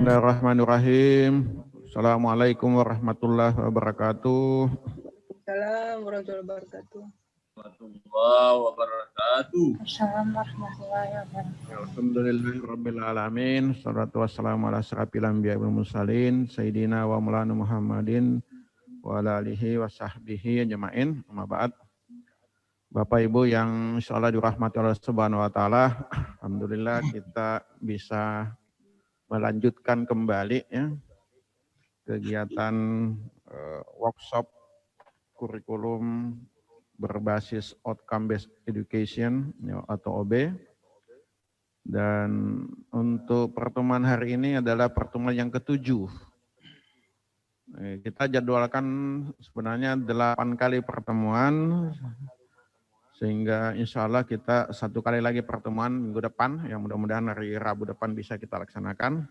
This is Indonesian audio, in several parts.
Bismillahirrahmanirrahim. Assalamualaikum warahmatullahi wabarakatuh. Assalamualaikum warahmatullahi wabarakatuh. Assalamualaikum warahmatullahi wabarakatuh. Alhamdulillahirabbil alamin. Shalatu wassalamu ala asyrafil anbiya'i wal mursalin sayyidina wa maulana Muhammadin wa ala alihi wa sahbihi ajma'in. Amma ba'd. Bapak Ibu yang insyaallah dirahmati Allah Subhanahu wa taala, alhamdulillah kita bisa melanjutkan kembali ya kegiatan workshop kurikulum berbasis outcome based education ya, atau OB. Dan untuk pertemuan hari ini adalah pertemuan yang ke-7. Kita jadwalkan sebenarnya 8 kali pertemuan, sehingga insya Allah kita 1 kali lagi pertemuan minggu depan, yang mudah-mudahan hari Rabu depan bisa kita laksanakan.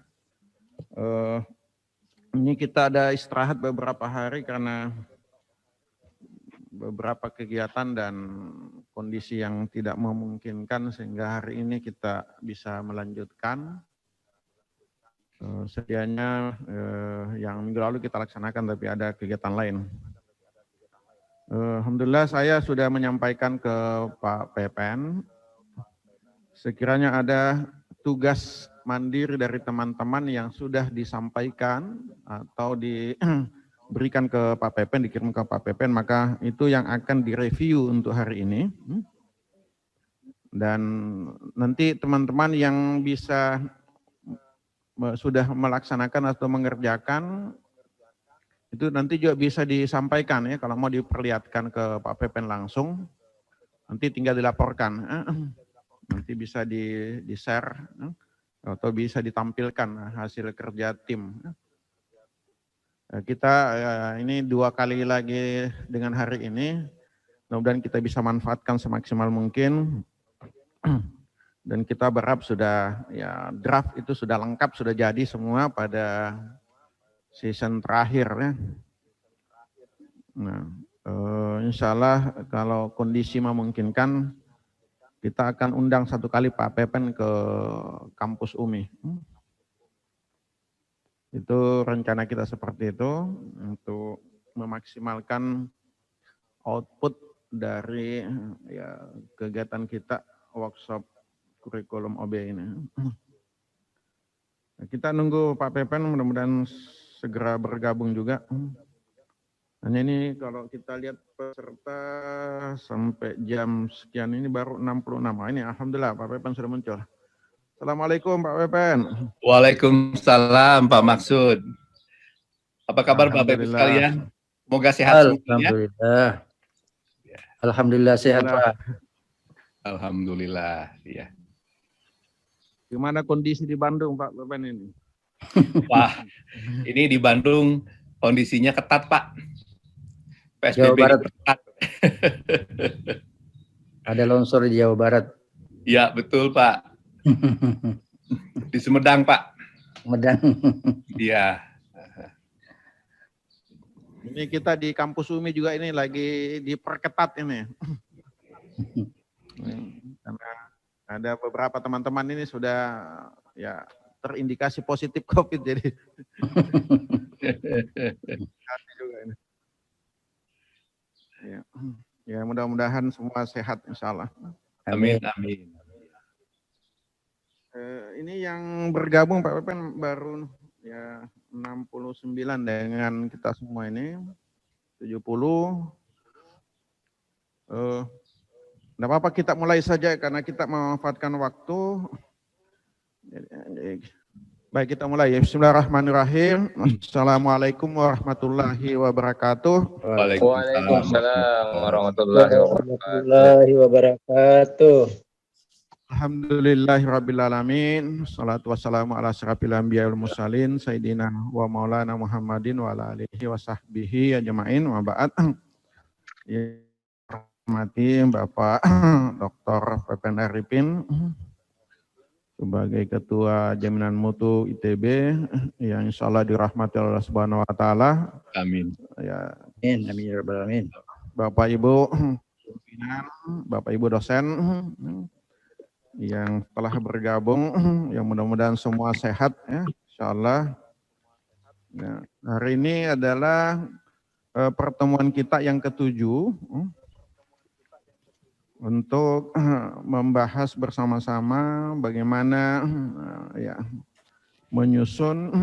Ini kita ada istirahat beberapa hari karena beberapa kegiatan dan kondisi yang tidak memungkinkan, sehingga hari ini kita bisa melanjutkan. Sedianya yang minggu lalu kita laksanakan, tapi ada kegiatan lain. Alhamdulillah saya sudah menyampaikan ke Pak PPN, sekiranya ada tugas mandiri dari teman-teman yang sudah disampaikan atau diberikan ke Pak PPN, dikirim ke Pak PPN, maka itu yang akan direview untuk hari ini. Dan nanti teman-teman yang bisa sudah melaksanakan atau mengerjakan, itu nanti juga bisa disampaikan ya, kalau mau diperlihatkan ke Pak PPN langsung, nanti tinggal dilaporkan, nanti bisa di-share atau bisa ditampilkan hasil kerja tim. Kita ini 2 kali lagi dengan hari ini, mudah-mudahan kita bisa manfaatkan semaksimal mungkin. Dan kita berharap sudah ya draft itu sudah lengkap, sudah jadi semua pada season terakhir ya. Nah, insya Allah kalau kondisi memungkinkan, kita akan undang 1 kali Pak PPN ke kampus UMI. Itu rencana kita seperti itu untuk memaksimalkan output dari ya kegiatan kita workshop kurikulum OB ini. Kita nunggu Pak PPN, mudah-mudahan segera bergabung juga. Hanya ini kalau kita lihat peserta sampai jam sekian ini baru 66. Nah, ini alhamdulillah Pak PPN sudah muncul. Assalamualaikum Pak PPN. Waalaikumsalam Pak Maksud. Apa kabar Bapak Ibu sekalian? Semoga sehat semuanya. Alhamdulillah. Alhamdulillah sehat Pak. Alhamdulillah ya. Gimana kondisi di Bandung Pak PPN ini? Wah, ini di Bandung kondisinya ketat Pak. Jawa PSBB Barat. ketat. Ada longsor di Jawa Barat. Ya betul Pak. Di Sumedang Pak. Sumedang. Iya. Ini kita di kampus UMI juga ini lagi diperketat ini. Karena ada beberapa teman-teman ini sudah ya terindikasi positif COVID, jadi juga ini. Ya mudah-mudahan semua sehat insya Allah. Amin, amin. Ini yang bergabung Pak PPN baru ya 69 dengan kita semua ini 70. Tidak apa-apa, kita mulai saja karena kita memanfaatkan waktu. Baik, kita mulai. Bismillahirrahmanirrahim. Assalamualaikum warahmatullahi wabarakatuh. Waalaikumsalam warahmatullahi wabarakatuh. Alhamdulillahirabbil alamin. Shalatu wassalamu ala asyrafil anbiya'i wal mursalin sayyidina wa maulana Muhammadin wa ala alihi wa sahbihi ajma'in. Wa ba'd. Ya, hormati Bapak Dr. PPN Arifin sebagai Ketua Jaminan Mutu ITB yang insya Allah dirahmati Allah Subhanahu wa taala. Amin. Ya, Amin, amin ya rabbal alamin. Bapak Ibu pimpinan, Bapak Ibu dosen yang telah bergabung, yang mudah-mudahan semua sehat ya, Insyaallah. Nah, hari ini adalah pertemuan kita yang ke-7 untuk membahas bersama-sama bagaimana ya menyusun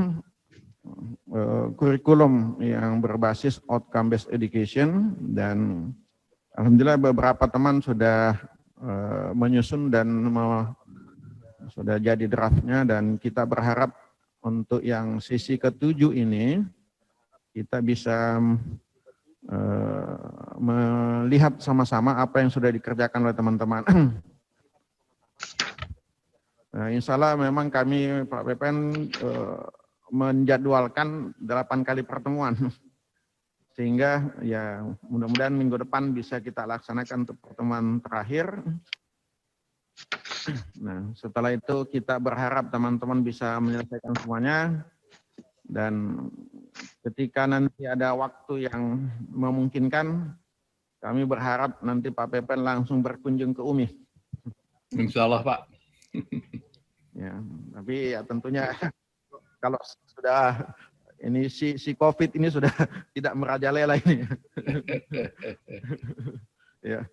kurikulum yang berbasis outcome based education, dan alhamdulillah beberapa teman sudah menyusun dan sudah jadi draftnya, dan kita berharap untuk yang sesi ke-7 ini kita bisa melihat sama-sama apa yang sudah dikerjakan oleh teman-teman. Nah, insya Allah memang kami Pak PPN menjadwalkan 8 kali pertemuan, sehingga ya mudah-mudahan minggu depan bisa kita laksanakan untuk pertemuan terakhir. Nah, setelah itu kita berharap teman-teman bisa menyelesaikan semuanya, dan ketika nanti ada waktu yang memungkinkan, kami berharap nanti Pak PPN langsung berkunjung ke UMI. Insya Allah, Pak. Ya, tapi ya tentunya kalau sudah ini si COVID ini sudah tidak merajalela ini. Ya.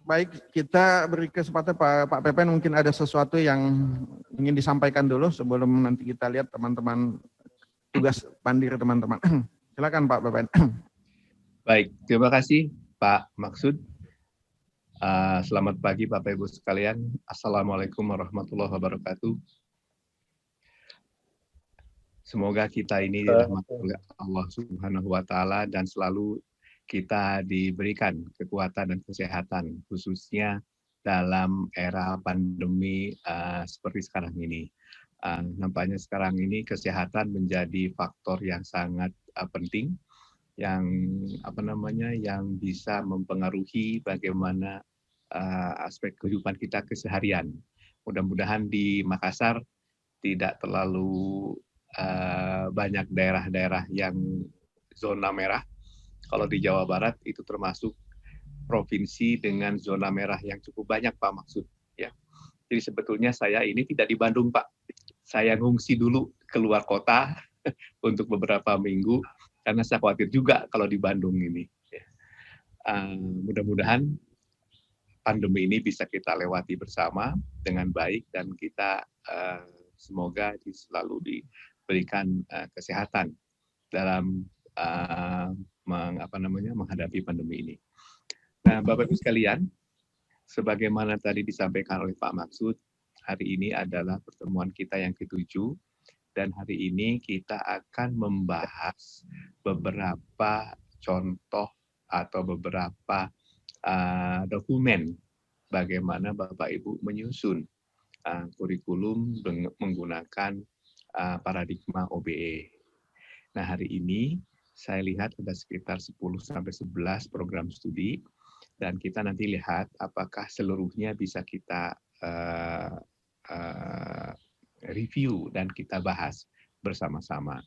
Baik, kita beri kesempatan Pak PPN, mungkin ada sesuatu yang ingin disampaikan dulu sebelum nanti kita lihat teman-teman tugas pandir teman-teman. Silakan Pak PPN. Baik, terima kasih Pak Maksud. Selamat pagi Bapak Ibu sekalian. Assalamualaikum warahmatullahi wabarakatuh. Semoga kita ini dirahmati oleh Allah Subhanahu wa Ta'ala dan selalu kita diberikan kekuatan dan kesehatan, khususnya dalam era pandemi seperti sekarang ini. Nampaknya sekarang ini kesehatan menjadi faktor yang sangat penting, yang yang bisa mempengaruhi bagaimana aspek kehidupan kita keseharian. Mudah-mudahan di Makassar tidak terlalu banyak daerah-daerah yang zona merah. Kalau di Jawa Barat itu termasuk provinsi dengan zona merah yang cukup banyak, Pak Maksud. Ya. Jadi sebetulnya saya ini tidak di Bandung, Pak. Saya ngungsi dulu keluar kota untuk beberapa minggu, karena saya khawatir juga kalau di Bandung ini. Mudah-mudahan pandemi ini bisa kita lewati bersama dengan baik, dan kita semoga selalu diberikan kesehatan dalam menghadapi pandemi ini. Nah, Bapak Ibu sekalian, sebagaimana tadi disampaikan oleh Pak Maksud, hari ini adalah pertemuan kita yang ke-7, dan hari ini kita akan membahas beberapa contoh atau beberapa dokumen bagaimana Bapak Ibu menyusun kurikulum menggunakan paradigma OBE. Nah, hari ini saya lihat ada sekitar 10-11 program studi, dan kita nanti lihat apakah seluruhnya bisa kita review dan kita bahas bersama-sama.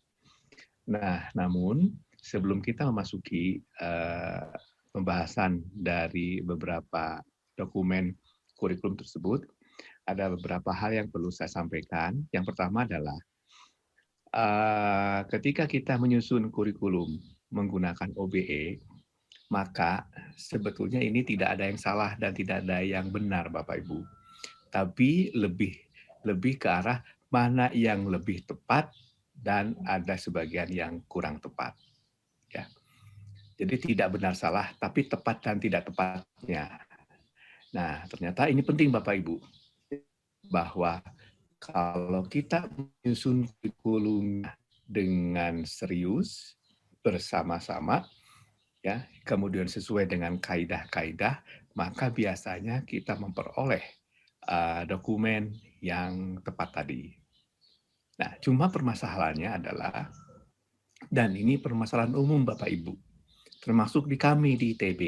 Nah, namun sebelum kita memasuki pembahasan dari beberapa dokumen kurikulum tersebut, ada beberapa hal yang perlu saya sampaikan. Yang pertama adalah ketika kita menyusun kurikulum menggunakan OBE, maka sebetulnya ini tidak ada yang salah dan tidak ada yang benar, Bapak Ibu. Tapi lebih ke arah mana yang lebih tepat dan ada sebagian yang kurang tepat. Ya. Jadi tidak benar salah, tapi tepat dan tidak tepatnya. Nah, ternyata ini penting Bapak Ibu, bahwa kalau kita menyusun kurikulum dengan serius, bersama-sama, ya, kemudian sesuai dengan kaidah-kaidah, maka biasanya kita memperoleh dokumen yang tepat tadi. Nah, cuma permasalahannya adalah, dan ini permasalahan umum Bapak Ibu, termasuk di kami di ITB,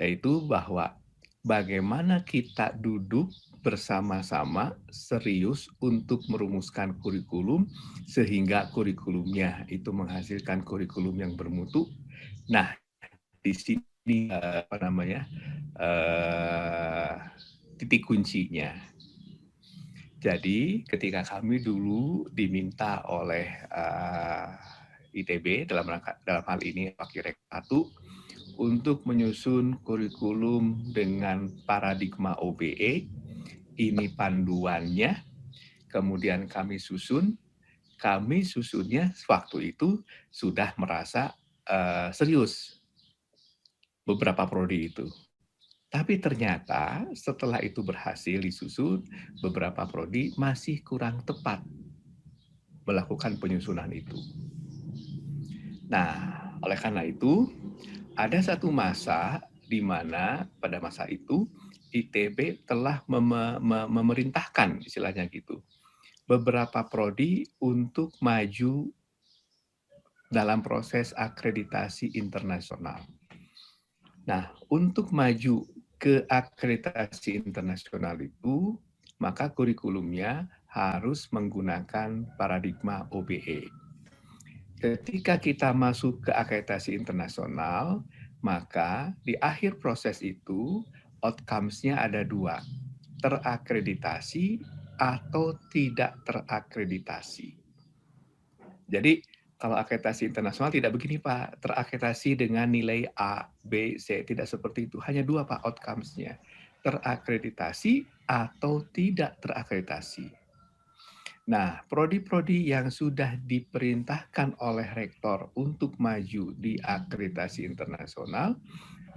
yaitu bahwa bagaimana kita duduk bersama-sama serius untuk merumuskan kurikulum sehingga kurikulumnya itu menghasilkan kurikulum yang bermutu. Nah, di sini titik kuncinya. Jadi ketika kami dulu diminta oleh ITB dalam hal ini Wakil Rektor 1 untuk menyusun kurikulum dengan paradigma OBE, ini panduannya, kemudian kami susunnya waktu itu sudah merasa serius beberapa prodi itu. Tapi ternyata setelah itu berhasil disusun, beberapa prodi masih kurang tepat melakukan penyusunan itu. Nah, oleh karena itu, ada satu masa di mana pada masa itu ITB telah memerintahkan, istilahnya gitu, beberapa prodi untuk maju dalam proses akreditasi internasional. Nah, untuk maju ke akreditasi internasional itu, maka kurikulumnya harus menggunakan paradigma OBE. Ketika kita masuk ke akreditasi internasional, maka di akhir proses itu, outcomes-nya ada 2, terakreditasi atau tidak terakreditasi. Jadi, kalau akreditasi internasional tidak begini Pak, terakreditasi dengan nilai A, B, C, tidak seperti itu. Hanya 2 Pak outcomes-nya, terakreditasi atau tidak terakreditasi. Nah, prodi-prodi yang sudah diperintahkan oleh rektor untuk maju di akreditasi internasional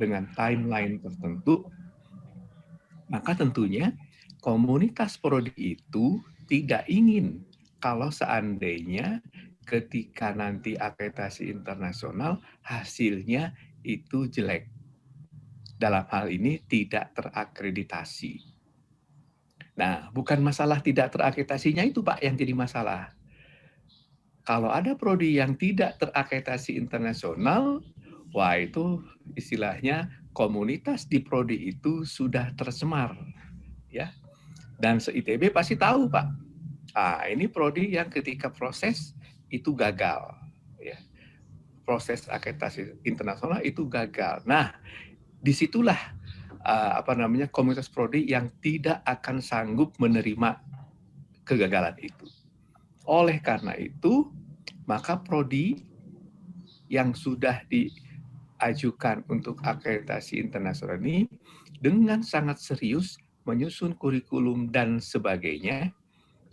dengan timeline tertentu, maka tentunya komunitas prodi itu tidak ingin kalau seandainya ketika nanti akreditasi internasional hasilnya itu jelek. Dalam hal ini tidak terakreditasi. Nah, bukan masalah tidak terakreditasinya itu Pak yang jadi masalah. Kalau ada prodi yang tidak terakreditasi internasional, wah itu istilahnya komunitas di prodi itu sudah tercemar, ya. Dan se-ITB pasti tahu Pak. Ini prodi yang ketika proses itu gagal, ya. Proses akreditasi internasional itu gagal. Nah, disitulah komunitas prodi yang tidak akan sanggup menerima kegagalan itu. Oleh karena itu, maka prodi yang sudah diajukan untuk akreditasi internasional ini dengan sangat serius menyusun kurikulum dan sebagainya,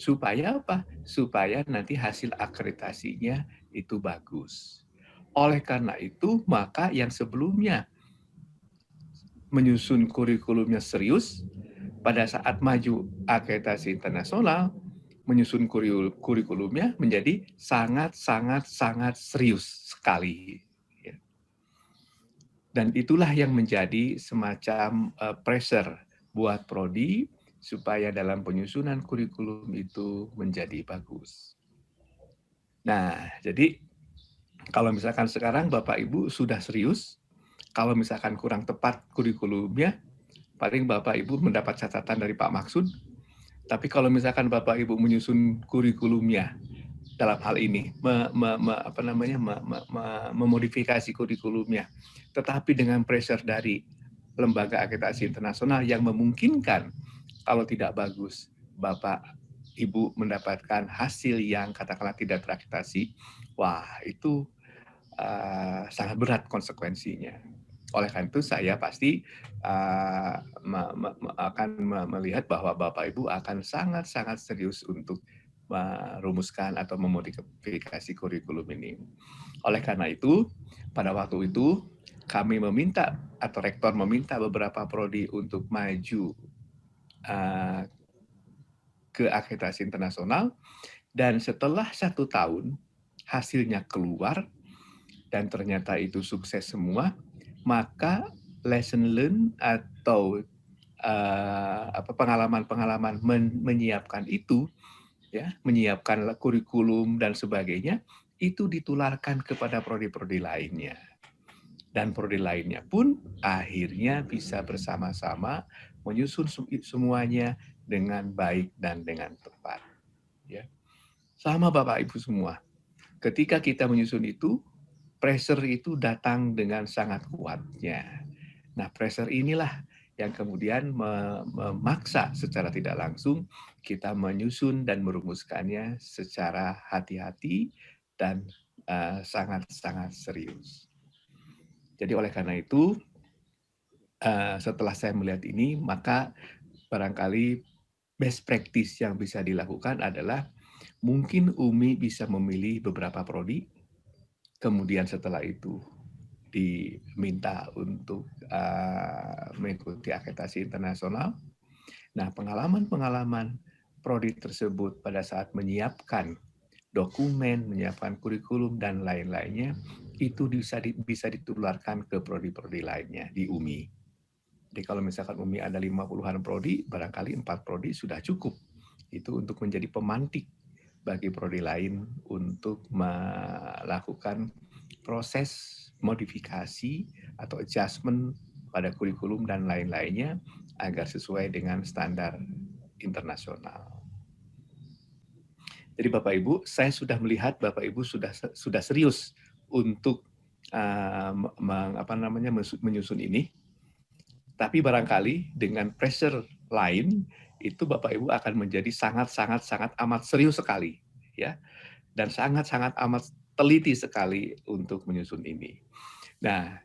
supaya apa? Supaya nanti hasil akreditasinya itu bagus. Oleh karena itu, maka yang sebelumnya menyusun kurikulumnya serius, pada saat maju akreditasi internasional, menyusun kurikulumnya menjadi sangat serius sekali. Dan itulah yang menjadi semacam pressure buat prodi supaya dalam penyusunan kurikulum itu menjadi bagus. Nah, jadi kalau misalkan sekarang Bapak Ibu sudah serius, kalau misalkan kurang tepat kurikulumnya, paling Bapak Ibu mendapat catatan dari Pak Maksud. Tapi kalau misalkan Bapak Ibu menyusun kurikulumnya dalam hal ini, memodifikasi kurikulumnya, tetapi dengan pressure dari lembaga akreditasi internasional yang memungkinkan kalau tidak bagus, Bapak Ibu mendapatkan hasil yang katakanlah tidak terakreditasi, wah itu sangat berat konsekuensinya. Oleh karena itu saya pasti akan melihat bahwa Bapak Ibu akan sangat serius untuk merumuskan atau memodifikasi kurikulum ini. Oleh karena itu, pada waktu itu kami meminta atau rektor meminta beberapa prodi untuk maju ke akreditasi internasional, dan setelah 1 tahun hasilnya keluar dan ternyata itu sukses semua, maka lesson learn atau pengalaman-pengalaman menyiapkan itu, ya, menyiapkan kurikulum dan sebagainya, itu ditularkan kepada prodi-prodi lainnya. Dan prodi lainnya pun akhirnya bisa bersama-sama menyusun semuanya dengan baik dan dengan tepat. Ya. Sama Bapak Ibu semua, ketika kita menyusun itu, pressure itu datang dengan sangat kuatnya. Nah, pressure inilah yang kemudian memaksa secara tidak langsung kita menyusun dan merumuskannya secara hati-hati dan sangat-sangat serius. Jadi oleh karena itu, setelah saya melihat ini, maka barangkali best practice yang bisa dilakukan adalah mungkin UMI bisa memilih beberapa prodi, kemudian setelah itu diminta untuk mengikuti akreditasi internasional. Nah, pengalaman-pengalaman prodi tersebut pada saat menyiapkan dokumen, menyiapkan kurikulum, dan lain-lainnya, itu bisa ditularkan ke prodi-prodi lainnya di UMI. Jadi kalau misalkan UMI ada 50-an prodi, barangkali 4 prodi sudah cukup. Itu untuk menjadi pemantik bagi prodi lain untuk melakukan proses modifikasi atau adjustment pada kurikulum dan lain-lainnya agar sesuai dengan standar internasional. Jadi Bapak Ibu, saya sudah melihat Bapak Ibu sudah serius untuk menyusun ini. Tapi barangkali dengan pressure lain itu Bapak Ibu akan menjadi sangat amat serius sekali, ya, dan sangat amat teliti sekali untuk menyusun ini. Nah,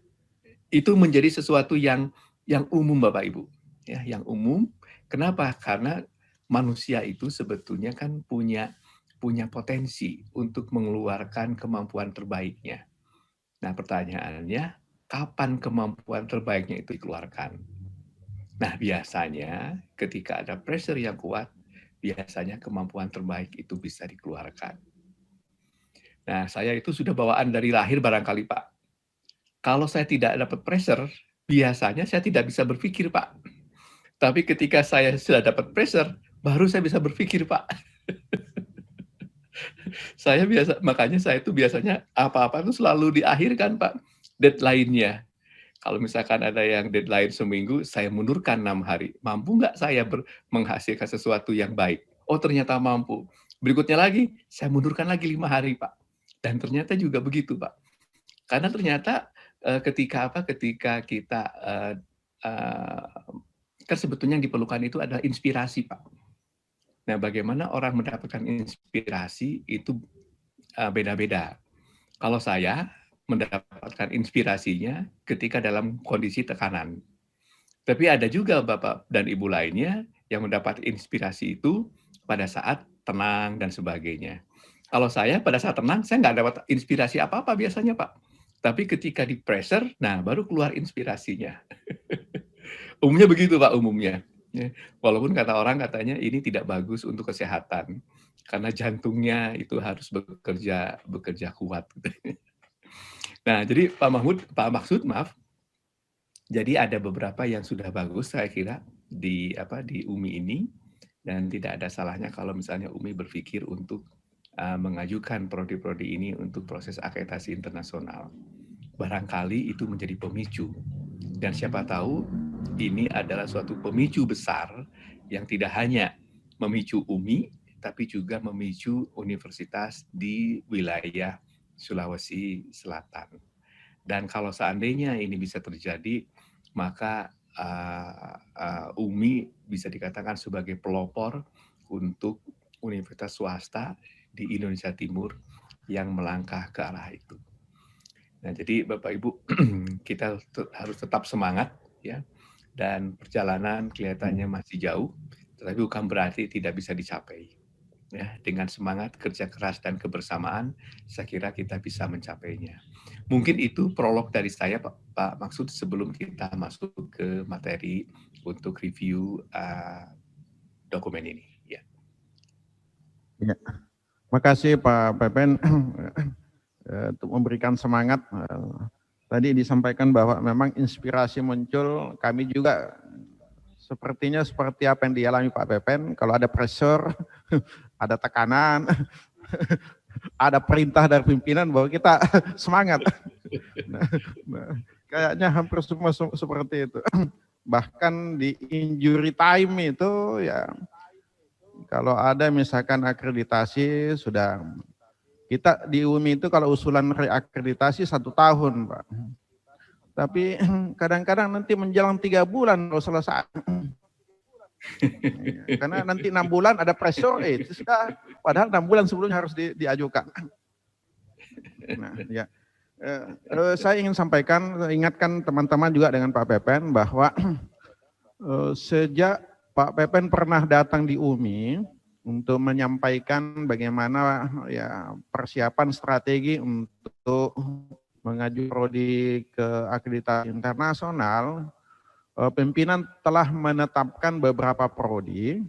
itu menjadi sesuatu yang umum Bapak Ibu, ya, yang umum. Kenapa? Karena manusia itu sebetulnya kan punya potensi untuk mengeluarkan kemampuan terbaiknya. Nah, pertanyaannya, kapan kemampuan terbaiknya itu dikeluarkan? Nah, biasanya ketika ada pressure yang kuat, biasanya kemampuan terbaik itu bisa dikeluarkan. Nah, saya itu sudah bawaan dari lahir barangkali, Pak. Kalau saya tidak dapat pressure, biasanya saya tidak bisa berpikir, Pak. Tapi ketika saya sudah dapat pressure, baru saya bisa berpikir, Pak. Makanya saya itu biasanya apa-apa itu selalu diakhirkan, Pak, deadline-nya. Kalau misalkan ada yang deadline seminggu, saya mundurkan 6 hari. Mampu nggak saya menghasilkan sesuatu yang baik? Oh, ternyata mampu. Berikutnya lagi, saya mundurkan lagi 5 hari, Pak. Dan ternyata juga begitu, Pak. Karena ternyata ketika kita kan sebetulnya yang diperlukan itu adalah inspirasi, Pak. Nah, bagaimana orang mendapatkan inspirasi itu beda-beda. Kalau saya mendapatkan inspirasinya ketika dalam kondisi tekanan. Tapi ada juga Bapak dan Ibu lainnya yang mendapat inspirasi itu pada saat tenang dan sebagainya. Kalau saya pada saat tenang, saya nggak dapat inspirasi apa-apa biasanya, Pak. Tapi ketika di pressure, nah baru keluar inspirasinya. Umumnya begitu, Pak, umumnya. Walaupun kata orang katanya ini tidak bagus untuk kesehatan karena jantungnya itu harus bekerja kuat. Nah, jadi Pak Maksud, maaf. Jadi ada beberapa yang sudah bagus saya kira di UMI ini, dan tidak ada salahnya kalau misalnya UMI berpikir untuk mengajukan prodi-prodi ini untuk proses akreditasi internasional. Barangkali itu menjadi pemicu. Dan siapa tahu ini adalah suatu pemicu besar yang tidak hanya memicu UMI, tapi juga memicu universitas di wilayah Sulawesi Selatan. Dan kalau seandainya ini bisa terjadi, maka UMI bisa dikatakan sebagai pelopor untuk universitas swasta di Indonesia Timur yang melangkah ke arah itu. Nah, jadi Bapak Ibu, kita harus tetap semangat, ya. Dan perjalanan kelihatannya masih jauh, tetapi bukan berarti tidak bisa dicapai. Ya, dengan semangat, kerja keras, dan kebersamaan, saya kira kita bisa mencapainya. Mungkin itu prolog dari saya, Pak Maksud, sebelum kita masuk ke materi untuk review dokumen ini. Ya. Ya. Terima kasih Pak Pepen untuk memberikan semangat. Tadi disampaikan bahwa memang inspirasi muncul, kami juga sepertinya seperti apa yang dialami Pak Pepen, kalau ada pressure, ada tekanan, ada perintah dari pimpinan bahwa kita semangat. Kayaknya hampir semua seperti itu. Bahkan di injury time itu ya, kalau ada misalkan akreditasi sudah, kita di UMI itu kalau usulan reakreditasi 1 tahun, Pak. Tapi kadang-kadang nanti menjelang 3 bulan kalau selesai. Karena nanti 6 bulan ada pressure, itu sudah, padahal 6 bulan sebelumnya harus diajukan. Nah, ya. Saya ingin sampaikan, ingatkan teman-teman juga dengan Pak Pepen bahwa sejak Pak Pepen pernah datang di UMI untuk menyampaikan bagaimana ya persiapan strategi untuk mengajukan prodi ke akreditasi internasional, pimpinan telah menetapkan beberapa prodi,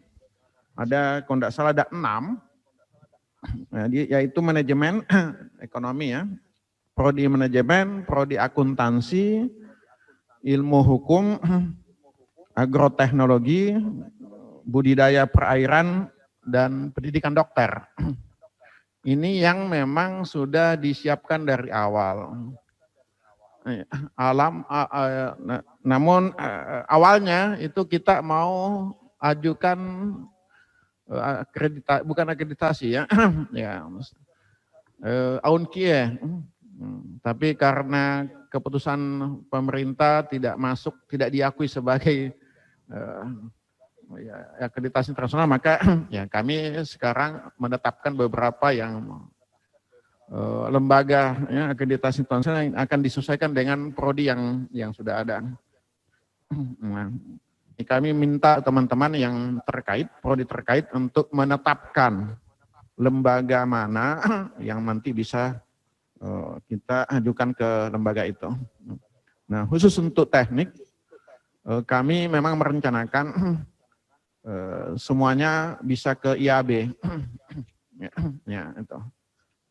ada kalau tidak salah ada 6, yaitu manajemen ekonomi ya, prodi manajemen, prodi akuntansi, ilmu hukum, agroteknologi, budidaya perairan, dan pendidikan dokter. Ini yang memang sudah disiapkan dari awal. Namun awalnya itu kita mau ajukan bukan akreditasi ya, ya AUNKIE. Tapi karena keputusan pemerintah tidak masuk, tidak diakui sebagai akreditasi internasional, maka ya kami sekarang menetapkan beberapa yang lembaga ya, akreditasi internasional yang akan disesuaikan dengan prodi yang sudah ada. Nah, kami minta teman-teman yang terkait, prodi terkait untuk menetapkan lembaga mana yang nanti bisa kita ajukan ke lembaga itu. Nah, khusus untuk teknik, kami memang merencanakan semuanya bisa ke IAB. Ya, itu.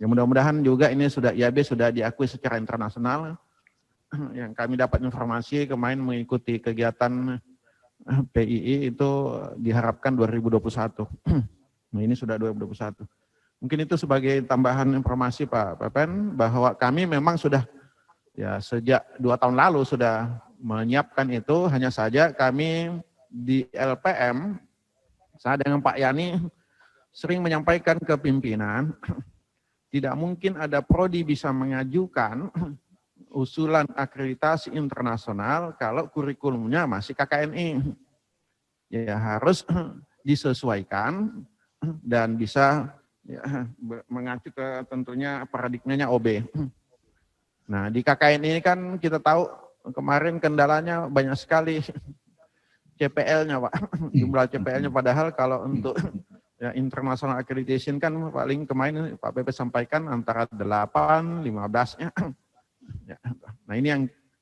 Ya, mudah-mudahan juga ini sudah IAB sudah diakui secara internasional. Yang kami dapat informasi kemarin mengikuti kegiatan PII itu diharapkan 2021. Nah, ini sudah 2021. Mungkin itu sebagai tambahan informasi Pak Pepen bahwa kami memang sudah ya sejak 2 tahun lalu sudah menyiapkan itu, hanya saja kami di LPM, saya dengan Pak Yani sering menyampaikan ke pimpinan, tidak mungkin ada prodi bisa mengajukan usulan akreditasi internasional kalau kurikulumnya masih KKNI. Ya harus disesuaikan dan bisa ya, mengacu ke tentunya paradigmanya OB. Nah di KKNI ini kan kita tahu kemarin kendalanya banyak sekali. CPL-nya Pak, jumlah CPL-nya, padahal kalau untuk ya, international accreditation kan paling kemarin Pak Pepe sampaikan antara 8, 15-nya. Ya, nah ini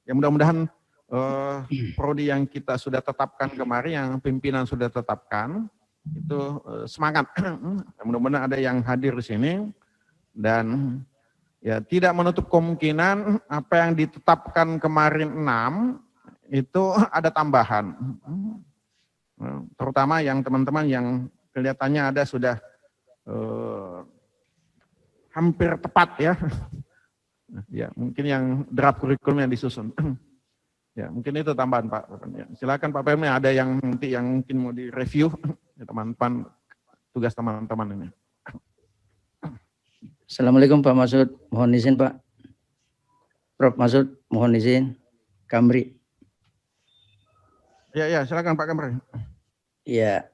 yang mudah-mudahan prodi yang kita sudah tetapkan kemarin, yang pimpinan sudah tetapkan, itu semangat. Mudah-mudahan ada yang hadir di sini dan ya tidak menutup kemungkinan apa yang ditetapkan kemarin 6 itu ada tambahan, terutama yang teman-teman yang kelihatannya ada sudah hampir tepat ya. Ya mungkin yang draft kurikulum yang disusun. Ya mungkin itu tambahan Pak. Ya, silakan Pak PM, ada yang nanti yang mungkin mau direview ya, teman-teman, tugas teman-teman ini. Assalamualaikum Pak Masud, mohon izin Pak. Prof Masud, mohon izin. Kamri. Ya, silakan Pak Kamri. Ya,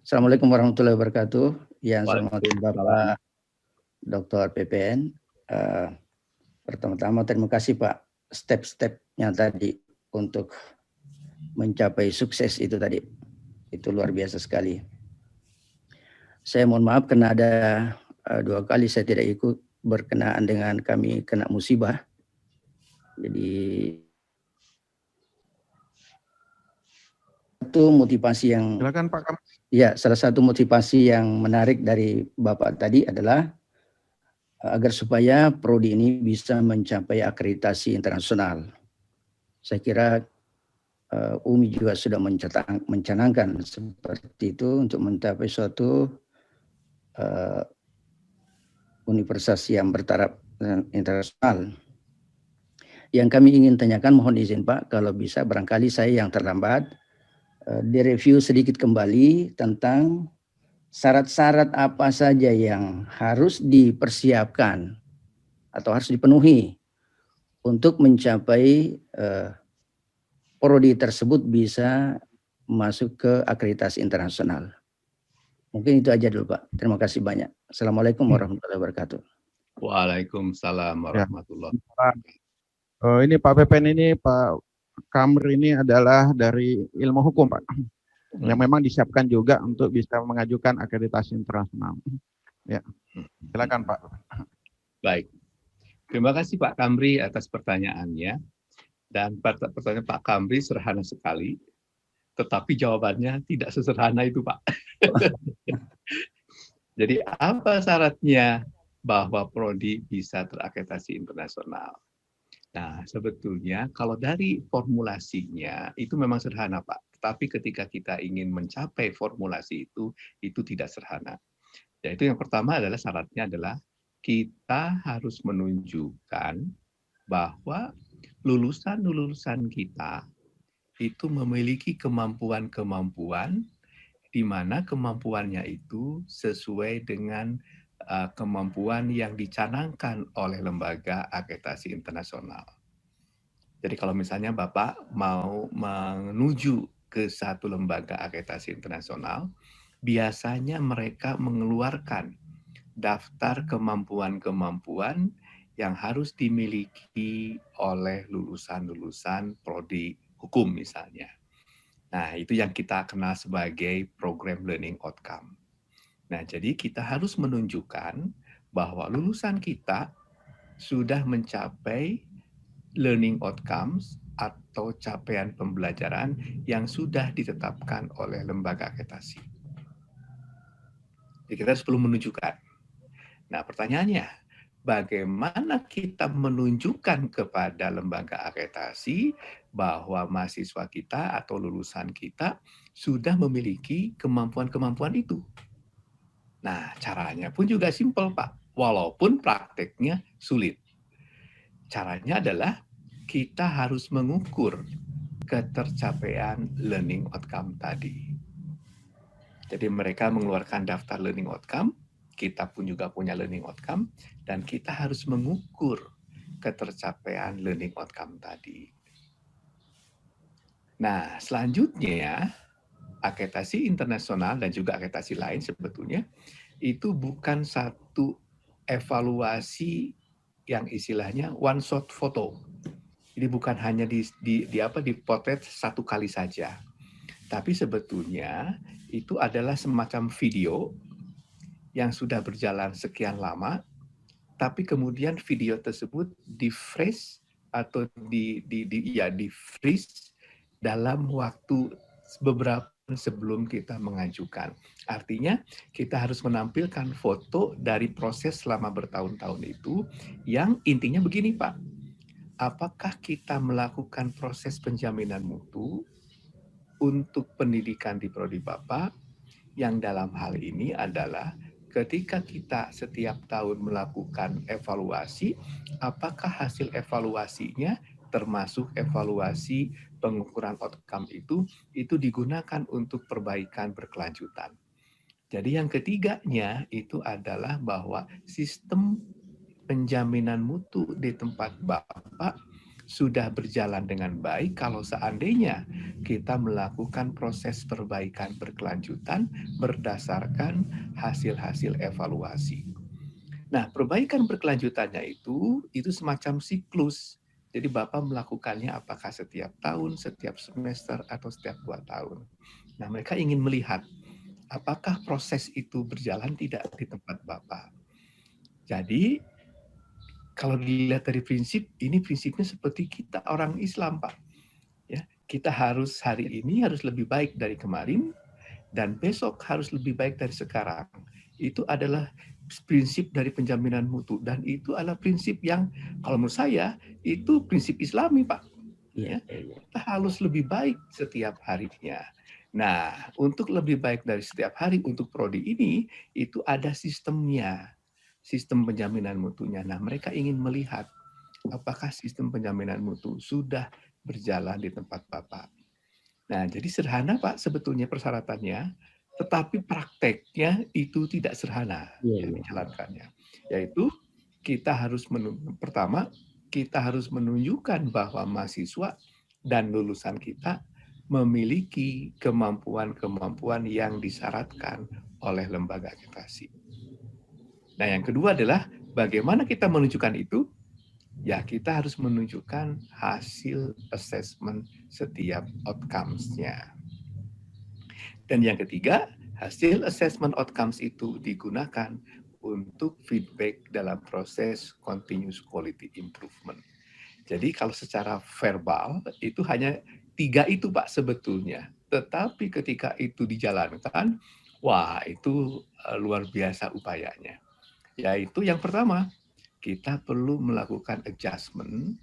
Assalamualaikum warahmatullahi wabarakatuh. Yang saya hormati Bapak Dr. PPN. Pertama-tama terima kasih Pak, step-stepnya tadi untuk mencapai sukses itu tadi. Itu luar biasa sekali. Saya mohon maaf karena ada 2 kali saya tidak ikut berkenaan dengan kami kena musibah. Jadi satu motivasi yang silakan Pak Kamri. Ya, salah satu motivasi yang menarik dari Bapak tadi adalah agar supaya prodi ini bisa mencapai akreditasi internasional. Saya kira UMI juga sudah mencanangkan seperti itu untuk mencapai suatu universitas yang bertaraf internasional. Yang kami ingin tanyakan, mohon izin Pak, kalau bisa barangkali saya yang terlambat, direview sedikit kembali tentang syarat-syarat apa saja yang harus dipersiapkan atau harus dipenuhi untuk mencapai prodi tersebut bisa masuk ke akreditasi internasional. Mungkin itu aja dulu Pak. Terima kasih banyak. Assalamualaikum warahmatullahi wabarakatuh. Waalaikumsalam warahmatullahi wabarakatuh. Ini Pak Pepen ini, Pak Kamri ini adalah dari ilmu hukum Pak, yang memang disiapkan juga untuk bisa mengajukan akreditasi internasional. Ya, silakan Pak. Baik, terima kasih Pak Kamri atas pertanyaannya. Dan pertanyaan Pak Kamri sederhana sekali, tetapi jawabannya tidak sesederhana itu Pak. Jadi apa syaratnya bahwa prodi bisa terakreditasi internasional? Nah, sebetulnya kalau dari formulasinya itu memang sederhana, Pak. Tapi ketika kita ingin mencapai formulasi itu tidak sederhana. Yaitu yang pertama adalah syaratnya adalah kita harus menunjukkan bahwa lulusan-lulusan kita itu memiliki kemampuan-kemampuan di mana kemampuannya itu sesuai dengan kemampuan yang dicanangkan oleh lembaga akreditasi internasional. Jadi kalau misalnya Bapak mau menuju ke satu lembaga akreditasi internasional, biasanya mereka mengeluarkan daftar kemampuan-kemampuan yang harus dimiliki oleh lulusan-lulusan prodi hukum misalnya. Nah, itu yang kita kenal sebagai program learning outcome. Nah, jadi kita harus menunjukkan bahwa lulusan kita sudah mencapai learning outcomes atau capaian pembelajaran yang sudah ditetapkan oleh lembaga akreditasi. Jadi kita harus perlu menunjukkan. Nah, pertanyaannya, bagaimana kita menunjukkan kepada lembaga akreditasi bahwa mahasiswa kita atau lulusan kita sudah memiliki kemampuan-kemampuan itu? Nah, caranya pun juga simpel, Pak. Walaupun prakteknya sulit. Caranya adalah kita harus mengukur ketercapaian learning outcome tadi. Jadi mereka mengeluarkan daftar learning outcome, kita pun juga punya learning outcome, dan kita harus mengukur ketercapaian learning outcome tadi. Nah, selanjutnya, akreditasi internasional dan juga akreditasi lain sebetulnya itu bukan satu evaluasi yang istilahnya one shot foto. Jadi bukan hanya dipotret satu kali saja. Tapi sebetulnya itu adalah semacam video yang sudah berjalan sekian lama, tapi kemudian video tersebut di-freeze atau di-freeze dalam waktu beberapa sebelum kita mengajukan. Artinya kita harus menampilkan foto dari proses selama bertahun-tahun itu yang intinya begini Pak. Apakah kita melakukan proses penjaminan mutu untuk pendidikan di prodi Bapak yang dalam hal ini adalah ketika kita setiap tahun melakukan evaluasi, apakah hasil evaluasinya termasuk evaluasi pengukuran outcome itu digunakan untuk perbaikan berkelanjutan. Jadi yang ketiganya itu adalah bahwa sistem penjaminan mutu di tempat Bapak sudah berjalan dengan baik kalau seandainya kita melakukan proses perbaikan berkelanjutan berdasarkan hasil-hasil evaluasi. Nah, perbaikan berkelanjutannya itu semacam siklus. Jadi Bapak melakukannya apakah setiap tahun, setiap semester, atau setiap 2 tahun. Nah, mereka ingin melihat apakah proses itu berjalan tidak di tempat Bapak. Jadi, kalau dilihat dari prinsip, ini prinsipnya seperti kita orang Islam, Pak. Ya, kita harus hari ini harus lebih baik dari kemarin, dan besok harus lebih baik dari sekarang. Itu adalah prinsip dari penjaminan mutu, dan itu adalah prinsip yang kalau menurut saya itu prinsip Islami, Pak. Ya, kita harus lebih baik setiap harinya. Nah, untuk lebih baik dari setiap hari untuk prodi ini itu ada sistemnya, sistem penjaminan mutunya. Nah, mereka ingin melihat apakah sistem penjaminan mutu sudah berjalan di tempat Bapak. Nah, jadi sederhana Pak sebetulnya persyaratannya, tetapi prakteknya itu tidak sederhana dijalankannya. Yaitu kita harus pertama kita harus menunjukkan bahwa mahasiswa dan lulusan kita memiliki kemampuan-kemampuan yang disyaratkan oleh lembaga akreditasi. Nah, yang kedua adalah bagaimana kita menunjukkan itu? Ya, kita harus menunjukkan hasil assessment setiap outcomes-nya. Dan yang ketiga, hasil assessment outcomes itu digunakan untuk feedback dalam proses continuous quality improvement. Jadi kalau secara verbal itu hanya 3 itu Pak sebetulnya. Tetapi ketika itu dijalankan, wah itu luar biasa upayanya. Yaitu yang pertama, kita perlu melakukan adjustment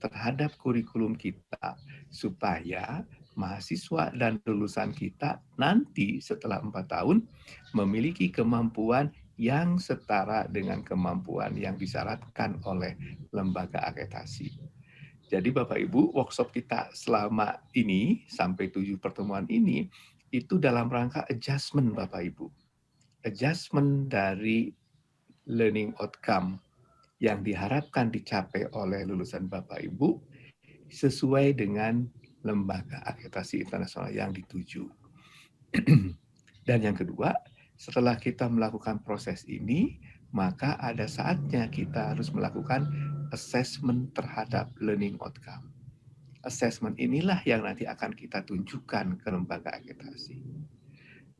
terhadap kurikulum kita supaya mahasiswa dan lulusan kita nanti setelah 4 tahun memiliki kemampuan yang setara dengan kemampuan yang disyaratkan oleh lembaga akreditasi. Jadi Bapak Ibu, workshop kita selama ini sampai 7 pertemuan ini itu dalam rangka adjustment Bapak Ibu. Adjustment dari learning outcome yang diharapkan dicapai oleh lulusan Bapak Ibu sesuai dengan lembaga akreditasi internasional yang dituju. Dan yang kedua, setelah kita melakukan proses ini, maka ada saatnya kita harus melakukan assessment terhadap learning outcome. Assessment inilah yang nanti akan kita tunjukkan ke lembaga akreditasi.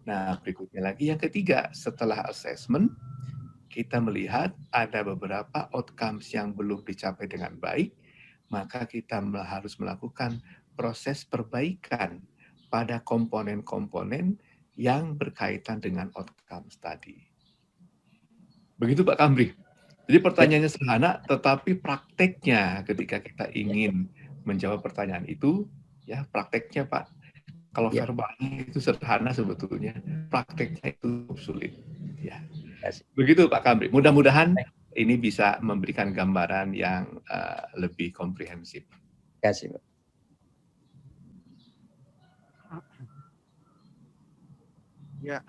Nah, berikutnya lagi yang ketiga, setelah assessment, kita melihat ada beberapa outcomes yang belum dicapai dengan baik, maka kita harus melakukan proses perbaikan pada komponen-komponen yang berkaitan dengan outcomes tadi. Begitu Pak Kamri. Jadi pertanyaannya sederhana, tetapi prakteknya ketika kita ingin menjawab pertanyaan itu, ya prakteknya Pak, kalau verbalnya itu sederhana sebetulnya, prakteknya itu sulit. Ya. Begitu Pak Kamri. Mudah-mudahan ini bisa memberikan gambaran yang lebih komprehensif. Terima kasih, Pak. Ya,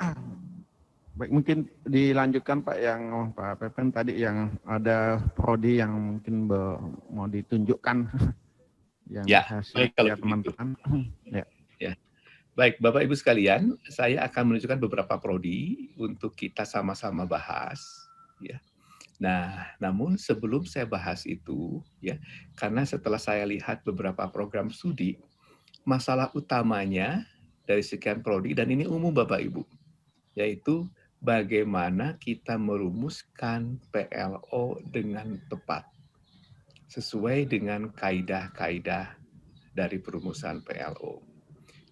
baik mungkin dilanjutkan Pak yang Pak Pepen tadi yang ada prodi yang mungkin mau ditunjukkan yang ya, hasil baik kalau ya teman-teman. Ya. Baik, Bapak Ibu sekalian, saya akan menunjukkan beberapa prodi untuk kita sama-sama bahas ya. Nah, namun sebelum saya bahas itu ya, karena setelah saya lihat beberapa program studi, masalah utamanya dari sekian prodi, dan ini umum Bapak Ibu, yaitu bagaimana kita merumuskan PLO dengan tepat, sesuai dengan kaidah-kaidah dari perumusan PLO.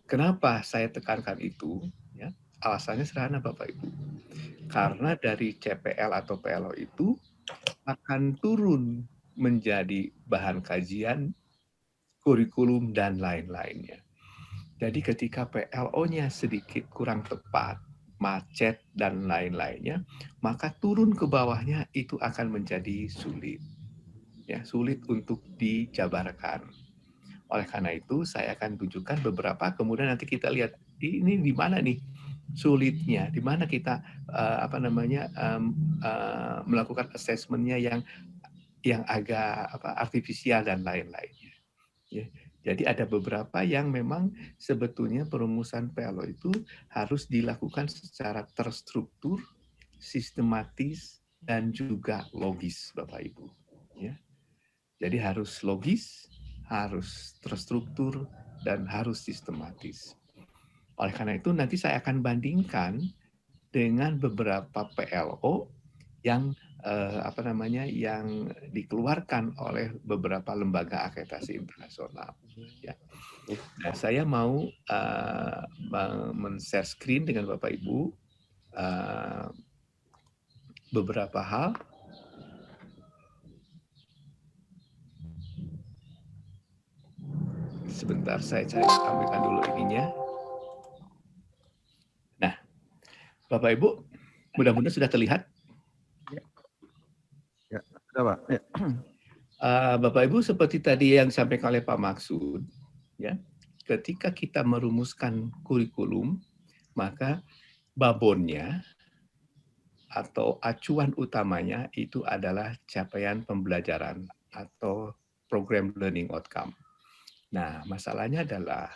Kenapa saya tekankan itu? Ya, alasannya sederhana Bapak Ibu. Karena dari CPL atau PLO itu akan turun menjadi bahan kajian, kurikulum, dan lain-lainnya. Jadi ketika PLO-nya sedikit kurang tepat, macet, dan lain-lainnya, maka turun ke bawahnya itu akan menjadi sulit. Ya, sulit untuk dijabarkan. Oleh karena itu, saya akan tunjukkan beberapa, kemudian nanti kita lihat ini di mana nih sulitnya, di mana kita melakukan assessment-nya yang agak artifisial dan lain-lainnya. Ya. Jadi ada beberapa yang memang sebetulnya perumusan PLO itu harus dilakukan secara terstruktur, sistematis, dan juga logis, Bapak Ibu. Ya. Jadi harus logis, harus terstruktur, dan harus sistematis. Oleh karena itu nanti saya akan bandingkan dengan beberapa PLO yang yang dikeluarkan oleh beberapa lembaga akreditasi internasional. Ya. Nah, saya mau men-share screen dengan Bapak Ibu beberapa hal. Sebentar, saya ambilkan dulu ininya. Nah, Bapak Ibu, mudah-mudahan sudah terlihat. Ya, sudah Pak. Ya. Bapak Ibu, seperti tadi yang disampaikan oleh Pak Maksud, ya, ketika kita merumuskan kurikulum, maka babonnya atau acuan utamanya itu adalah capaian pembelajaran atau program learning outcome. Nah, masalahnya adalah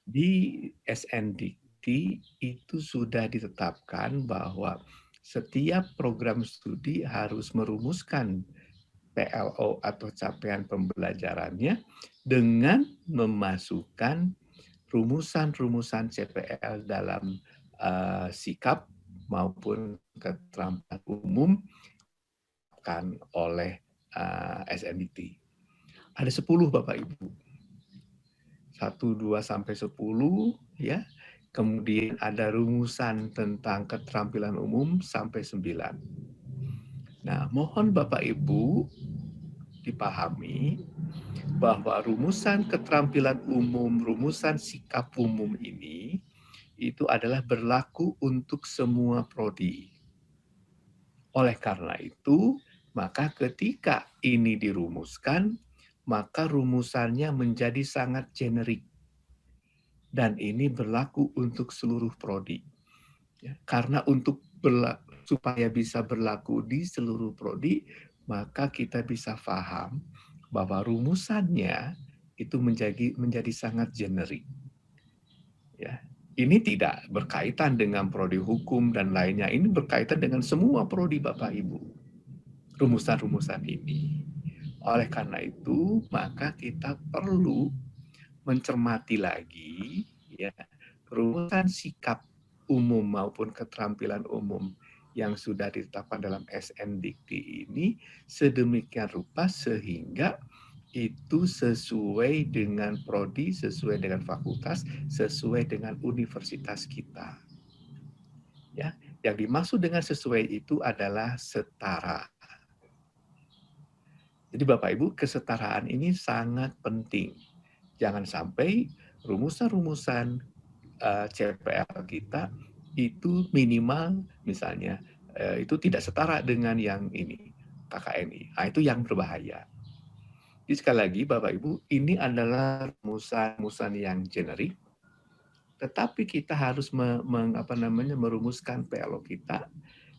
di SNDT itu sudah ditetapkan bahwa setiap program studi harus merumuskan PLO atau capaian pembelajarannya dengan memasukkan rumusan-rumusan CPL dalam sikap maupun keterampilan umum kan oleh SNDT. Ada 10 Bapak Ibu. 1, 2 sampai 10 ya. Kemudian ada rumusan tentang keterampilan umum sampai 9. Nah, mohon Bapak Ibu dipahami bahwa rumusan keterampilan umum, rumusan sikap umum ini itu adalah berlaku untuk semua prodi. Oleh karena itu, maka ketika ini dirumuskan, maka rumusannya menjadi sangat generik. Dan ini berlaku untuk seluruh prodi. Ya, karena supaya bisa berlaku di seluruh prodi, maka kita bisa paham bahwa rumusannya itu menjadi sangat generik. Ya, ini tidak berkaitan dengan prodi hukum dan lainnya. Ini berkaitan dengan semua prodi Bapak Ibu. Rumusan-rumusan ini. Oleh karena itu, maka kita perlu mencermati lagi ya rumusan sikap umum maupun keterampilan umum yang sudah ditetapkan dalam SNDT ini sedemikian rupa sehingga itu sesuai dengan prodi, sesuai dengan fakultas, sesuai dengan universitas kita. Ya, yang dimaksud dengan sesuai itu adalah setara. Jadi Bapak Ibu, kesetaraan ini sangat penting. Jangan sampai rumusan-rumusan CPL kita itu minimal misalnya itu tidak setara dengan yang ini KKNI. Nah, itu yang berbahaya. Jadi sekali lagi Bapak Ibu, ini adalah rumusan yang generik, tetapi kita harus merumuskan PLO kita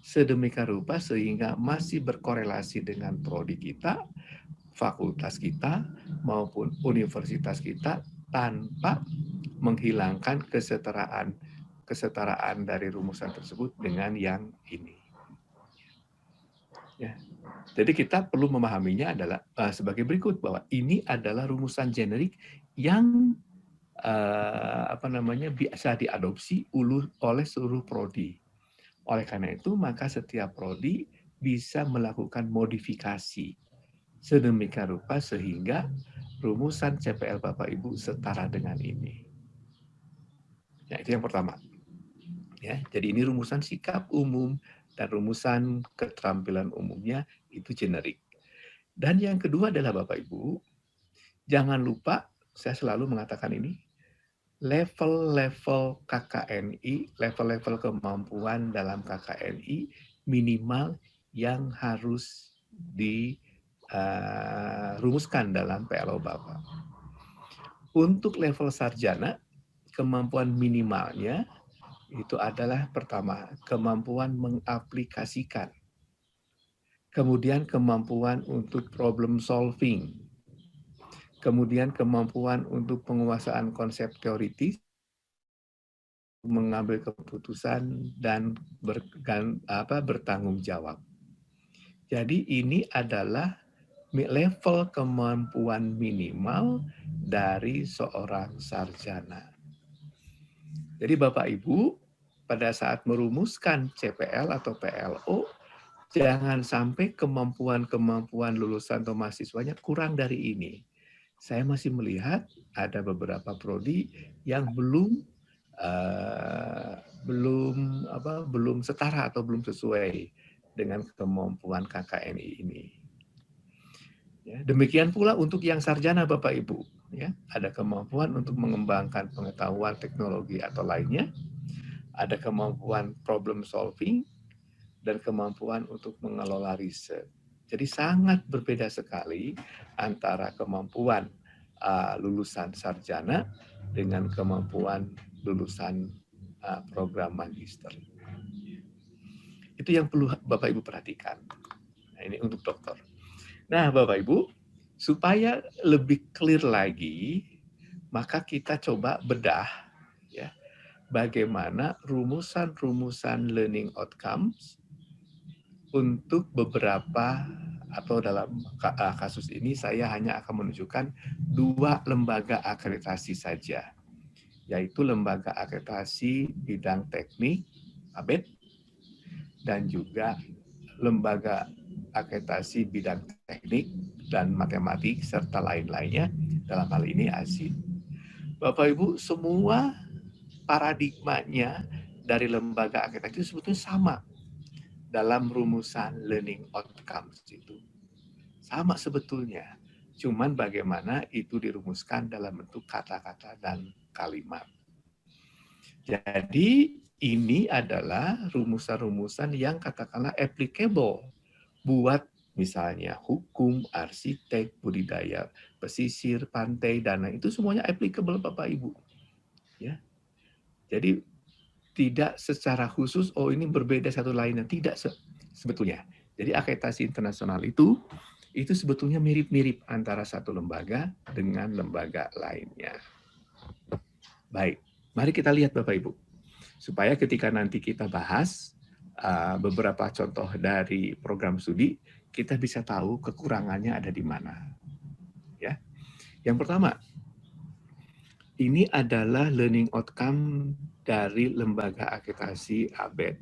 sedemikian rupa sehingga masih berkorelasi dengan prodi kita, fakultas kita maupun universitas kita tanpa menghilangkan kesetaraan dari rumusan tersebut dengan yang ini. Ya. Jadi kita perlu memahaminya adalah sebagai berikut bahwa ini adalah rumusan generik yang bisa diadopsi oleh seluruh prodi. Oleh karena itu maka setiap prodi bisa melakukan modifikasi sedemikian rupa sehingga rumusan CPL Bapak Ibu setara dengan ini. Ya, itu yang pertama. Ya, jadi ini rumusan sikap umum dan rumusan keterampilan umumnya itu generik. Dan yang kedua adalah Bapak Ibu, jangan lupa, saya selalu mengatakan ini, level-level KKNI, level-level kemampuan dalam KKNI minimal yang harus dirumuskan dalam PLO Bapak. Untuk level sarjana, kemampuan minimalnya itu adalah pertama, kemampuan mengaplikasikan. Kemudian kemampuan untuk problem solving. Kemudian kemampuan untuk penguasaan konsep teoritis, mengambil keputusan dan bertanggung jawab. Jadi ini adalah level kemampuan minimal dari seorang sarjana. Jadi Bapak Ibu, pada saat merumuskan CPL atau PLO, jangan sampai kemampuan-kemampuan lulusan atau mahasiswanya kurang dari ini. Saya masih melihat ada beberapa prodi yang belum setara atau belum sesuai dengan kemampuan KKNI ini. Ya, demikian pula untuk yang sarjana Bapak Ibu, ya, ada kemampuan untuk mengembangkan pengetahuan teknologi atau lainnya, ada kemampuan problem solving dan kemampuan untuk mengelola riset. Jadi sangat berbeda sekali antara kemampuan lulusan sarjana dengan kemampuan lulusan program magister. Itu yang perlu Bapak Ibu perhatikan. Nah, ini untuk dokter. Nah, Bapak Ibu, supaya lebih clear lagi, maka kita coba bedah ya, bagaimana rumusan-rumusan learning outcomes untuk beberapa, atau dalam kasus ini saya hanya akan menunjukkan 2 lembaga akreditasi saja, yaitu lembaga akreditasi bidang teknik ABET dan juga lembaga akreditasi bidang teknik dan matematik serta lain-lainnya, dalam hal ini ASIN. Bapak Ibu, semua paradigmanya dari lembaga akreditasi itu sebetulnya sama dalam rumusan learning outcomes itu. Sama sebetulnya, cuman bagaimana itu dirumuskan dalam bentuk kata-kata dan kalimat. Jadi ini adalah rumusan-rumusan yang katakanlah applicable buat misalnya hukum, arsitek, budidaya, pesisir, pantai, dan lain, itu semuanya applicable Bapak Ibu. Ya. Jadi tidak secara khusus, oh ini berbeda satu lainnya, tidak sebetulnya. Jadi akreditasi internasional itu sebetulnya mirip-mirip antara satu lembaga dengan lembaga lainnya. Baik, mari kita lihat Bapak Ibu. Supaya ketika nanti kita bahas beberapa contoh dari program studi, kita bisa tahu kekurangannya ada di mana. Ya. Yang pertama, ini adalah learning outcome dari lembaga akreditasi ABET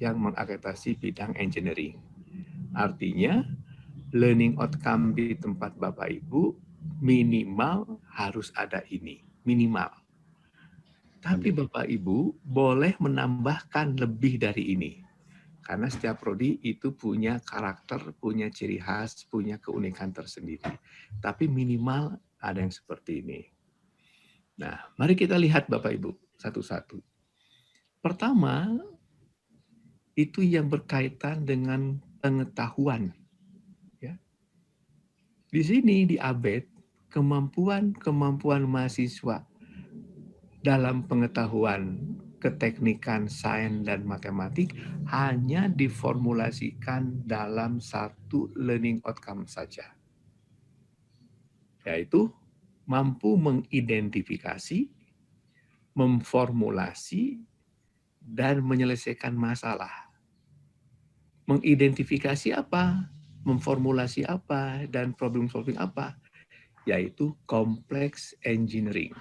yang mengakreditasi bidang engineering. Artinya, learning outcome di tempat Bapak Ibu minimal harus ada ini, minimal. Tapi Bapak Ibu boleh menambahkan lebih dari ini. Karena setiap prodi itu punya karakter, punya ciri khas, punya keunikan tersendiri. Tapi minimal ada yang seperti ini. Nah, mari kita lihat Bapak Ibu satu-satu. Pertama, itu yang berkaitan dengan pengetahuan. Ya. Di sini di ABET, kemampuan mahasiswa dalam pengetahuan keteknikan, sains, dan matematik hanya diformulasikan dalam satu learning outcome saja. Yaitu mampu mengidentifikasi, memformulasi, dan menyelesaikan masalah. Mengidentifikasi apa, memformulasi apa, dan problem solving apa, yaitu complex engineering.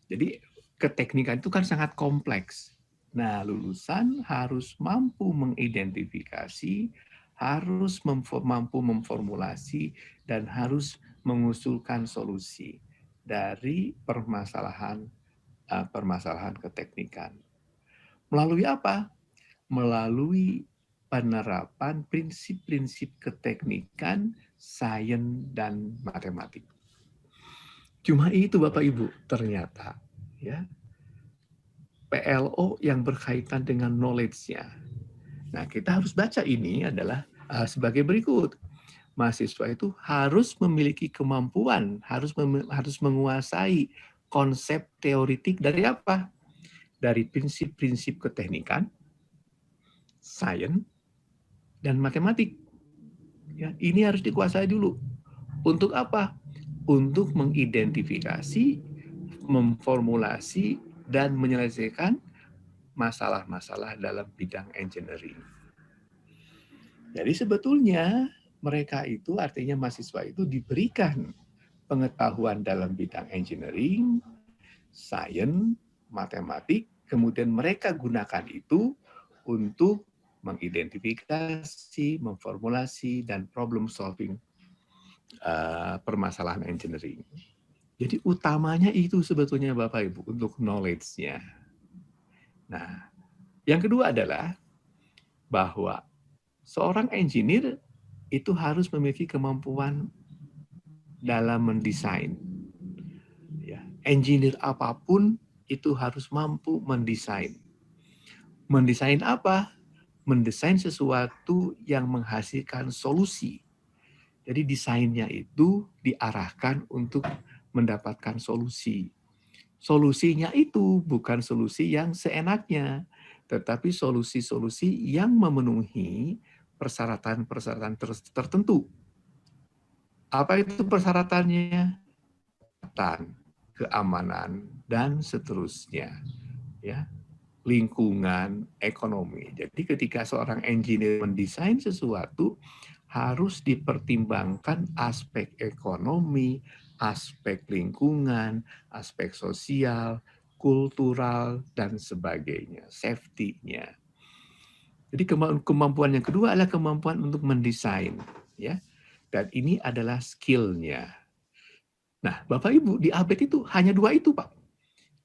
Jadi keteknikan itu kan sangat kompleks. Nah, lulusan harus mampu mengidentifikasi, harus mampu memformulasi, dan harus mengusulkan solusi dari permasalahan keteknikan. Melalui apa? Melalui penerapan prinsip-prinsip keteknikan, sains, dan matematik. Cuma itu Bapak Ibu, ternyata ya PLO yang berkaitan dengan knowledge-nya. Nah, kita harus baca ini adalah sebagai berikut. Mahasiswa itu harus memiliki kemampuan, harus menguasai konsep teoritik dari apa? Dari prinsip-prinsip keteknikan, sains, dan matematik. Ya, ini harus dikuasai dulu. Untuk apa? Untuk mengidentifikasi, memformulasi, dan menyelesaikan masalah-masalah dalam bidang engineering. Jadi sebetulnya mereka itu, artinya mahasiswa itu diberikan pengetahuan dalam bidang engineering, sains, matematik, kemudian mereka gunakan itu untuk mengidentifikasi, memformulasi, dan problem solving permasalahan engineering. Jadi utamanya itu sebetulnya Bapak Ibu untuk knowledge-nya. Nah, yang kedua adalah bahwa seorang engineer itu harus memiliki kemampuan dalam mendesain. Ya, engineer apapun itu harus mampu mendesain. Mendesain apa? Mendesain sesuatu yang menghasilkan solusi. Jadi desainnya itu diarahkan untuk mendapatkan solusi. Solusinya itu bukan solusi yang seenaknya, tetapi solusi-solusi yang memenuhi persyaratan-persyaratan tertentu. Apa itu persyaratannya? Keamanan, dan seterusnya. Ya, lingkungan, ekonomi. Jadi ketika seorang engineer mendesain sesuatu, harus dipertimbangkan aspek ekonomi, aspek lingkungan, aspek sosial, kultural, dan sebagainya, safety-nya. Jadi kemampuan yang kedua adalah kemampuan untuk mendesain, ya. Dan ini adalah skill-nya. Nah, Bapak Ibu, di ABET itu hanya 2 itu, Pak,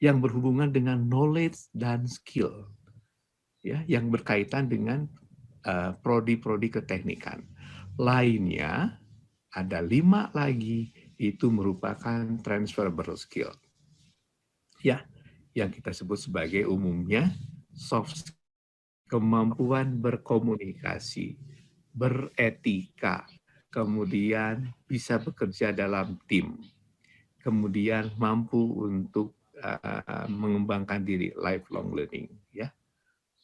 yang berhubungan dengan knowledge dan skill, ya, yang berkaitan dengan prodi-prodi keteknikan. Lainnya ada 5 lagi, itu merupakan transferable skill, ya, yang kita sebut sebagai umumnya soft skill. Kemampuan berkomunikasi, beretika, kemudian bisa bekerja dalam tim, kemudian mampu untuk mengembangkan diri, lifelong learning, ya.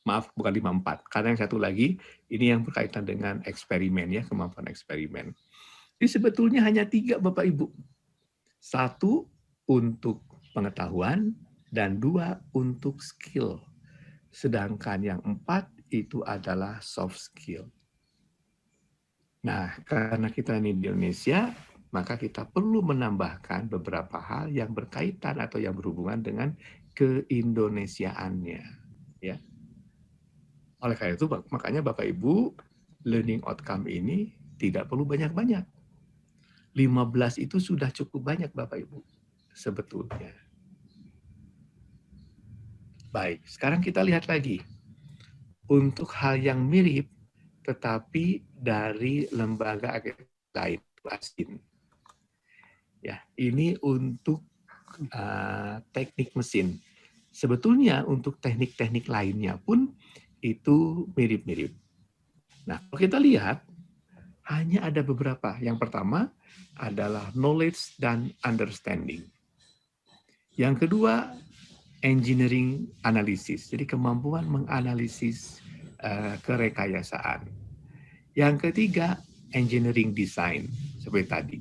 Maaf, bukan 5-4, karena yang satu lagi ini yang berkaitan dengan eksperimen, ya, kemampuan eksperimen. Jadi sebetulnya hanya 3, Bapak Ibu. 1 untuk pengetahuan dan 2 untuk skill. Sedangkan yang 4 itu adalah soft skill. Nah, karena kita ini di Indonesia, maka kita perlu menambahkan beberapa hal yang berkaitan atau yang berhubungan dengan keindonesiaannya, ya. Oleh karena itu, makanya Bapak Ibu, learning outcome ini tidak perlu banyak-banyak. 15 itu sudah cukup banyak, Bapak Ibu, sebetulnya. Baik, sekarang kita lihat lagi. Untuk hal yang mirip, tetapi dari lembaga lain, ASIN. Ya, ini untuk teknik mesin. Sebetulnya untuk teknik-teknik lainnya pun itu mirip-mirip. Nah, kalau kita lihat, hanya ada beberapa. Yang pertama adalah knowledge dan understanding. Yang kedua, engineering analysis. Jadi kemampuan menganalisis kerekayasaan. Yang ketiga, engineering design, seperti tadi.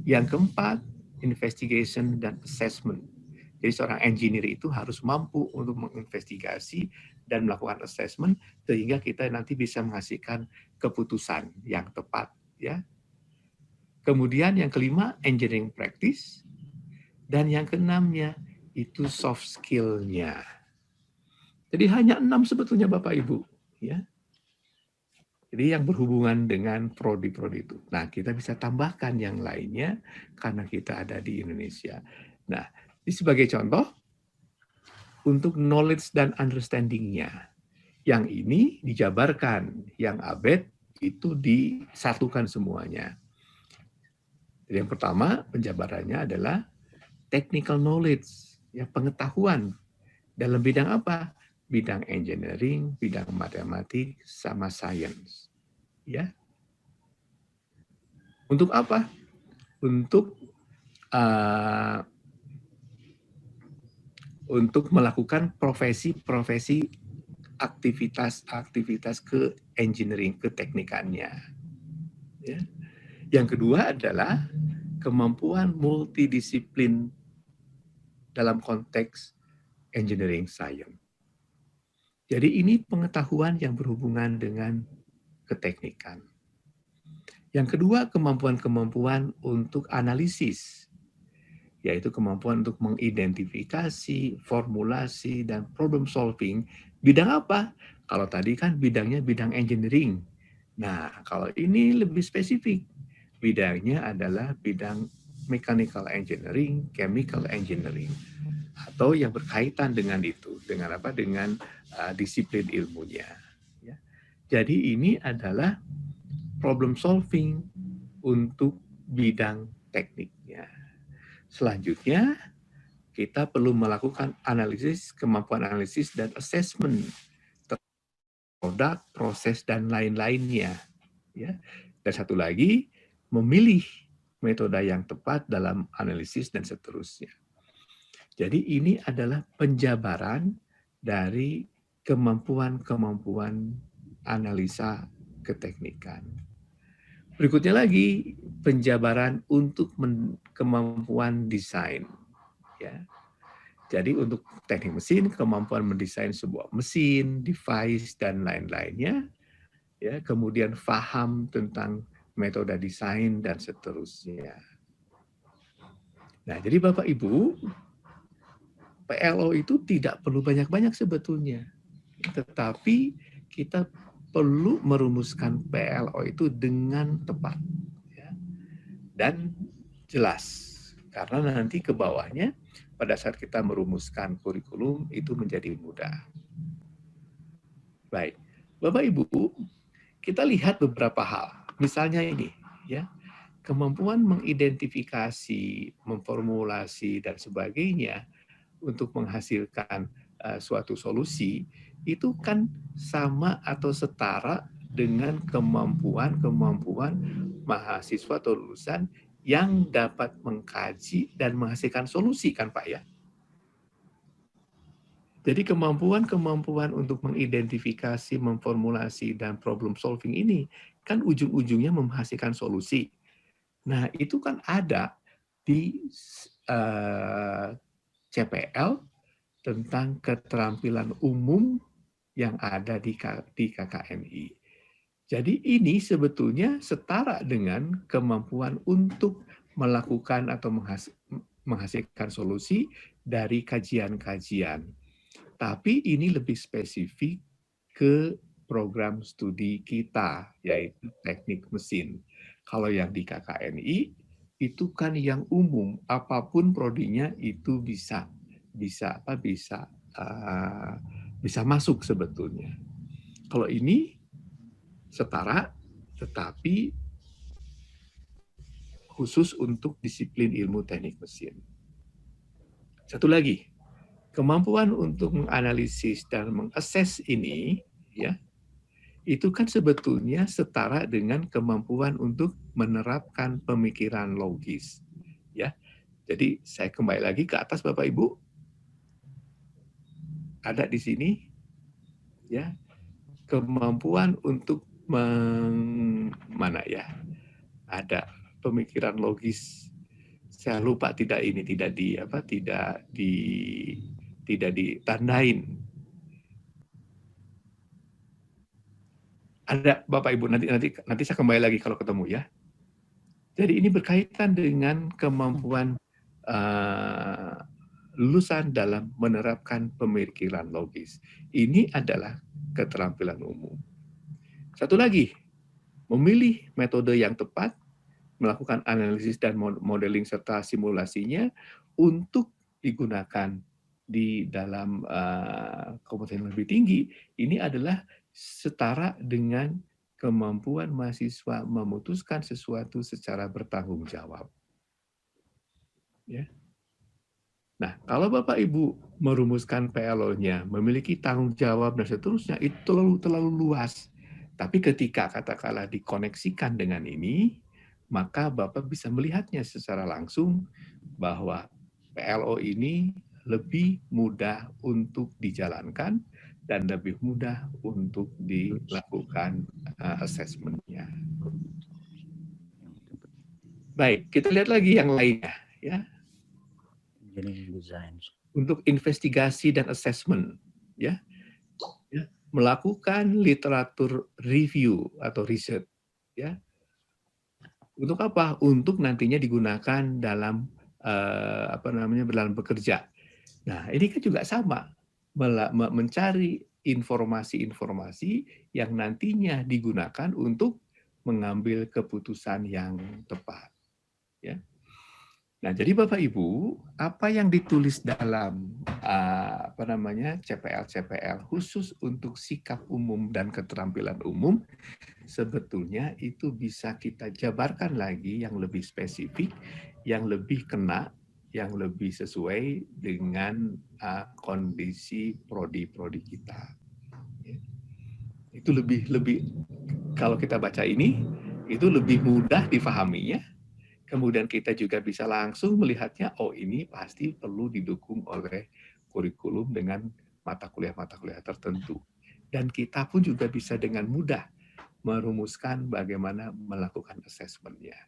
Yang keempat, investigation dan assessment. Jadi seorang engineer itu harus mampu untuk menginvestigasi dan melakukan assessment sehingga kita nanti bisa menghasilkan keputusan yang tepat, ya. Kemudian yang kelima, engineering practice, dan yang keenamnya itu soft skill-nya. Jadi hanya 6 sebetulnya Bapak Ibu, ya. Jadi yang berhubungan dengan prodi-prodi itu. Nah, kita bisa tambahkan yang lainnya karena kita ada di Indonesia. Nah, ini sebagai contoh untuk knowledge dan understanding-nya. Yang ini dijabarkan, yang ABET itu disatukan semuanya. Jadi yang pertama penjabarannya adalah technical knowledge, ya, pengetahuan dalam bidang apa? Bidang engineering, bidang matematik, sama science. Ya. Untuk apa? Untuk melakukan profesi-profesi aktivitas ke engineering, ke teknikannya. Ya. Yang kedua adalah kemampuan multidisiplin dalam konteks engineering science. Jadi ini pengetahuan yang berhubungan dengan keteknikan. Yang kedua, kemampuan-kemampuan untuk analisis, yaitu kemampuan untuk mengidentifikasi, formulasi, dan problem solving. Bidang apa? Kalau tadi kan bidangnya bidang engineering. Nah, kalau ini lebih spesifik. Bidangnya adalah bidang mechanical engineering, chemical engineering, atau yang berkaitan dengan itu, dengan apa? Dengan disiplin ilmunya. Ya. Jadi ini adalah problem solving untuk bidang tekniknya. Selanjutnya, kita perlu melakukan analisis, kemampuan analisis dan assessment produk, proses, dan lain-lainnya. Ya. Dan satu lagi, memilih metode yang tepat dalam analisis dan seterusnya. Jadi ini adalah penjabaran dari kemampuan-kemampuan analisa keteknikan. Berikutnya lagi penjabaran untuk kemampuan desain. Ya. Jadi untuk teknik mesin, kemampuan mendesain sebuah mesin, device, dan lain-lainnya. Ya, kemudian paham tentang metode desain dan seterusnya. Nah, jadi Bapak Ibu, PLO itu tidak perlu banyak-banyak sebetulnya. Tetapi kita perlu merumuskan PLO itu dengan tepat. Ya, dan jelas. Karena nanti ke bawahnya, pada saat kita merumuskan kurikulum, itu menjadi mudah. Baik, Bapak Ibu, kita lihat beberapa hal. Misalnya ini, ya, kemampuan mengidentifikasi, memformulasi, dan sebagainya untuk menghasilkan suatu solusi, itu kan sama atau setara dengan kemampuan mahasiswa atau lulusan yang dapat mengkaji dan menghasilkan solusi kan Pak ya. Jadi kemampuan untuk mengidentifikasi, memformulasi, dan problem solving ini kan ujung-ujungnya menghasilkan solusi. Nah itu kan ada di CPL tentang keterampilan umum yang ada di KKNI. Jadi ini sebetulnya setara dengan kemampuan untuk melakukan atau menghasilkan solusi dari kajian-kajian. Tapi ini lebih spesifik ke program studi kita, yaitu teknik mesin. Kalau yang di KKNI, itu kan yang umum, apapun prodinya itu bisa masuk sebetulnya. Kalau ini setara, tetapi khusus untuk disiplin ilmu teknik mesin. Satu lagi, kemampuan untuk menganalisis dan mengakses ini, ya, itu kan sebetulnya setara dengan kemampuan untuk menerapkan pemikiran logis, ya. Jadi saya kembali lagi ke atas, Bapak Ibu, ada di sini, ya, kemampuan untuk ada pemikiran logis. Saya lupa tidak ditandain. Ada Bapak Ibu, nanti saya kembali lagi kalau ketemu ya. Jadi ini berkaitan dengan kemampuan lulusan dalam menerapkan pemikiran logis. Ini adalah keterampilan umum. Satu lagi, memilih metode yang tepat, melakukan analisis dan modeling serta simulasinya untuk digunakan di dalam kompetensi lebih tinggi. Ini adalah setara dengan kemampuan mahasiswa memutuskan sesuatu secara bertanggung jawab. Ya. Nah, kalau Bapak Ibu merumuskan PLO-nya, memiliki tanggung jawab dan seterusnya, itu terlalu luas. Tapi ketika katakanlah dikoneksikan dengan ini, maka Bapak bisa melihatnya secara langsung bahwa PLO ini lebih mudah untuk dijalankan dan lebih mudah untuk dilakukan assessment-nya. Baik, kita lihat lagi yang lainnya, ya. Untuk investigasi dan assessment, ya, melakukan literatur review atau riset, ya. Untuk apa? Untuk nantinya digunakan dalam dalam bekerja. Nah, ini kan juga sama, mencari informasi-informasi yang nantinya digunakan untuk mengambil keputusan yang tepat. Ya. Nah, jadi Bapak Ibu, apa yang ditulis dalam CPL khusus untuk sikap umum dan keterampilan umum, sebetulnya itu bisa kita jabarkan lagi yang lebih spesifik, yang lebih kena, yang lebih sesuai dengan kondisi prodi-prodi kita. Itu lebih kalau kita baca ini, itu lebih mudah difahaminya. Kemudian kita juga bisa langsung melihatnya, oh ini pasti perlu didukung oleh kurikulum dengan mata kuliah tertentu. Dan kita pun juga bisa dengan mudah merumuskan bagaimana melakukan assessment-nya.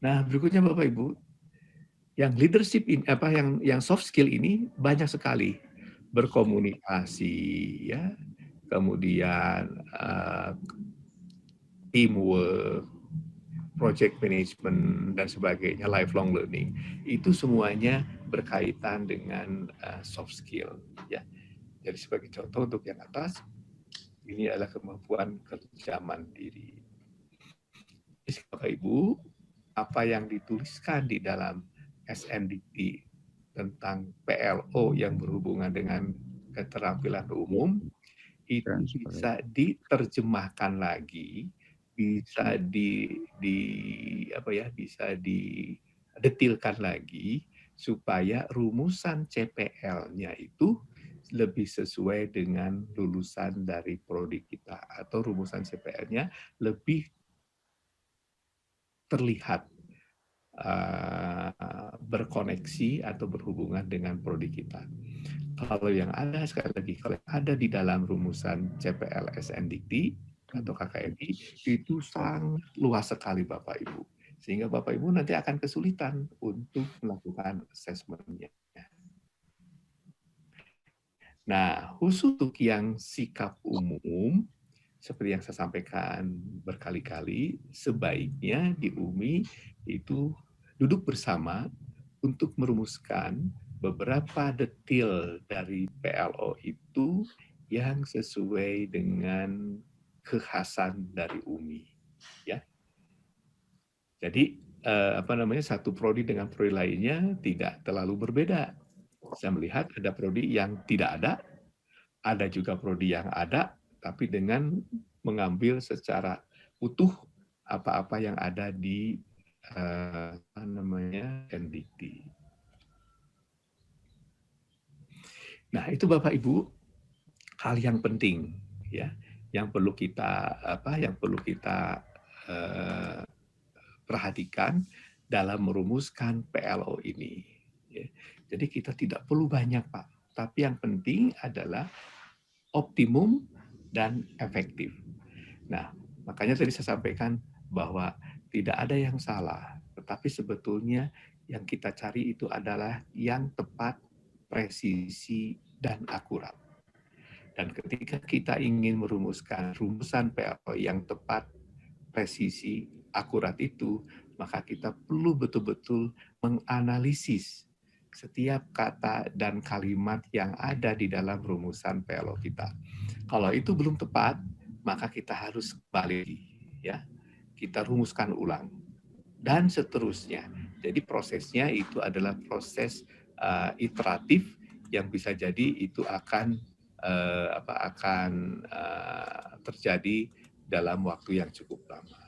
Nah, berikutnya Bapak Ibu, yang leadership ini yang soft skill ini banyak sekali, berkomunikasi, ya, kemudian teamwork, project management dan sebagainya, lifelong learning, itu semuanya berkaitan dengan soft skill, ya. Jadi sebagai contoh untuk yang atas, ini adalah kemampuan kerja mandiri. Jadi Bapak Ibu, apa yang dituliskan di dalam SNDT tentang PLO yang berhubungan dengan keterampilan umum itu bisa diterjemahkan lagi, bisa bisa didetilkan lagi supaya rumusan CPL-nya itu lebih sesuai dengan lulusan dari prodi kita, atau rumusan CPL-nya lebih terlihat berkoneksi atau berhubungan dengan prodi kita. Kalau yang ada, sekali lagi, kalau yang ada di dalam rumusan CPL SNDT atau KKNI itu sangat luas sekali Bapak Ibu. Sehingga Bapak Ibu nanti akan kesulitan untuk melakukan assessment-nya. Nah, khusus untuk yang sikap umum, seperti yang saya sampaikan berkali-kali, sebaiknya di UMI itu duduk bersama untuk merumuskan beberapa detail dari PLO itu yang sesuai dengan kekhasan dari UMI, ya. Jadi satu prodi dengan prodi lainnya tidak terlalu berbeda. Saya melihat ada prodi yang tidak ada juga prodi yang ada, tapi dengan mengambil secara utuh apa-apa yang ada di NDT. Nah, itu Bapak Ibu hal yang penting, ya, yang perlu kita perhatikan dalam merumuskan PLO ini. Ya. Jadi kita tidak perlu banyak, Pak, tapi yang penting adalah optimum dan efektif. Nah, makanya tadi saya sampaikan bahwa tidak ada yang salah, tetapi sebetulnya yang kita cari itu adalah yang tepat, presisi, dan akurat. Dan ketika kita ingin merumuskan rumusan PLO yang tepat, presisi, akurat itu, maka kita perlu betul-betul menganalisis setiap kata dan kalimat yang ada di dalam rumusan PLO kita. Kalau itu belum tepat, maka kita harus kembali, ya, kita rumuskan ulang dan seterusnya. Jadi prosesnya itu adalah proses iteratif yang bisa jadi itu akan terjadi dalam waktu yang cukup lama.